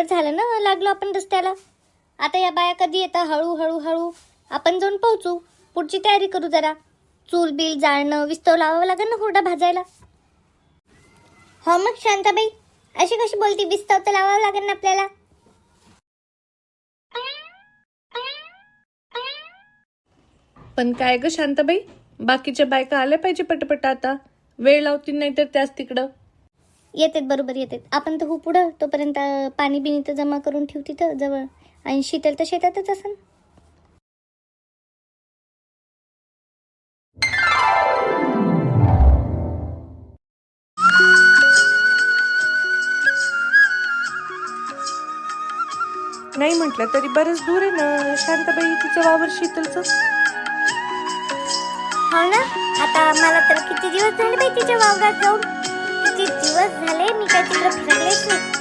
झालं ना, लागलो आपण रस्त्याला. आता या बाया कधी येतात? हळू हळू हळू आपण जाऊन पोहोचू. पुढची तयारी करू जरा. चूल बिल जाळणं, विस्तव लावावं लागेल ना हुरडा भाजायला. हो मग शांताबाई, अशी कशी बोलती? विस्तव तर लावावं लागेल ना आपल्याला. पण काय ग शांताबाई, बाकीच्या बायका आल्या पाहिजे पटपट, आता वेळ लावतील नाही तर त्याच तिकडं. येतात बरोबर येतात. आपण तर हो पुढं, तोपर्यंत पाणी बिनी तर जमा करून ठेव तिथं जवळ. आणि शीतल तर शेतातच असन. नाही म्हटलं तरी बरंच दूर आहे ना शांताबाई, तिचं वावर शीतलचं. हो ना, आता मला तर किती दिवस झाले बाई तिच्या वावरात जाऊन. किती दिवस झाले मी काय तिकडे फिरलेच नाही.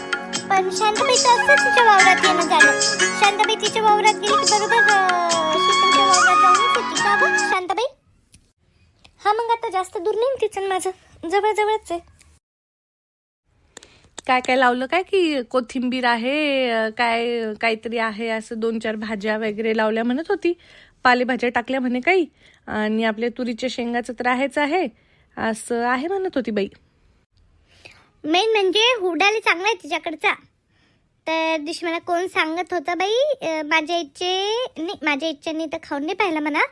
पण शांताबाई तर असंच तिच्या वावरात येणं झालं. शांताबाई तिच्या वावरात गेली की बरोबर शीतलच्या वावरात जाऊनच येते का बघ शांताबाई? हा मग आता जास्त दूर नाही तिचं आणि माझं, जवळजवळच आहे. काय काय लावलं काय की कोथिंबीर आहे, काय काहीतरी आहे असं, 2-4 भाज्या वगैरे लावल्या म्हणत होती. पालेभाज्या टाकल्या म्हणे काही, आणि आपल्या तुरीच्या शेंगाचं तर आहेच आहे असं आहे म्हणत होती बाई. मेन म्हणजे हुरडाला चांगला आहे तिच्याकडचा. तर दिवशी मला कोण सांगत होतं बाई, माझ्या इच्छेने तर खाऊन नाही पाहिला म्हणा,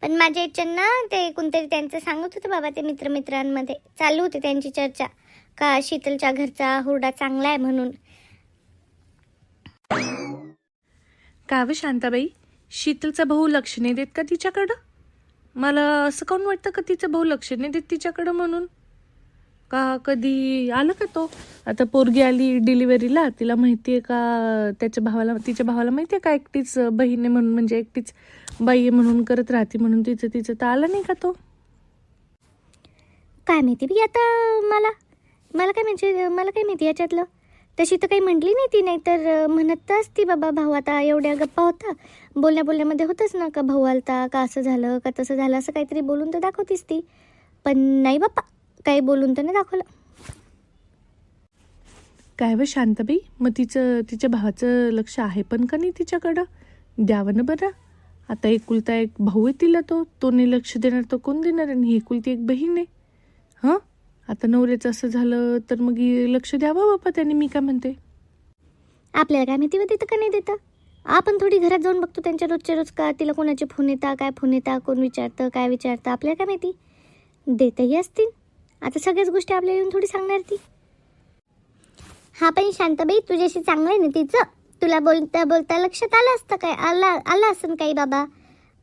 पण माझ्या इच्छेनं ते कोणतरी त्यांचं सांगत होतं बाबा. ते मित्रांमध्ये चालू होते त्यांची चर्चा का शीतलच्या घरचा हुरडा चांगला आहे म्हणून. का व शांताबाई, शीतलचा भाऊ लक्ष नाही देत का तिच्याकडं? मला असं काऊन वाटतं का तिचं भाऊ लक्ष नाही देत तिच्याकडं म्हणून. का कधी आलं का तो? आता पोरगी आली डिलिव्हरीला, तिला माहिती आहे का तिच्या भावाला माहिती आहे का एकटीच बहीण आहे म्हणून, म्हणजे एकटीच बाई आहे म्हणून करत राहते म्हणून तिचं तर आलं नाही का तो? काय माहिती बी आता मला काय माहिती याच्यातलं. तशी तर काही म्हटली नाही ती, नाही तर म्हणत तर असती बाबा भाऊ. आता एवढ्या गप्पा होता, बोलण्यामध्ये होतच ना का भाऊ आलता का, असं झालं का तसं झालं, असं काहीतरी बोलून तर दाखवतीस ती. पण नाही बाप्पा, काही बोलून तर नाही दाखवलं. काय व शांताबाई, मग तिच्या भावाचं लक्ष आहे पण का नाही तिच्याकडं? द्यावं ना बरं. आता एकुलता एक भाऊ आहे तिला, तो नाही लक्ष देणार तर कोण देणार? आणि एकुलती एक बहीण आहे. हां, आता नवऱ्याचं असं झालं तर मग लक्ष द्यावं बाबा त्याने. मी काय म्हणते, आपल्याला काय माहिती देतं का नाही देतं? आपण थोडी घरात जाऊन बघतो त्यांच्या रोजच्या रोज का तिला कोणाचे फोन येतात, काय फोन येतात, कोण विचारतं काय विचारतं, आपल्याला काय माहिती. देतही असतील. आता सगळ्याच गोष्टी आपल्याला येऊन थोडी सांगणार ती. हा पण शांताबाई, तुझ्याशी चांगलं आहे ना तिचं? तुला बोलता बोलता लक्षात आलं असतं काय? आलं असं काही बाबा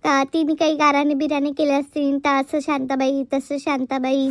का तिने काही गाराने बिराने केले असतील तर असं शांताबाई तसं शांताबाई.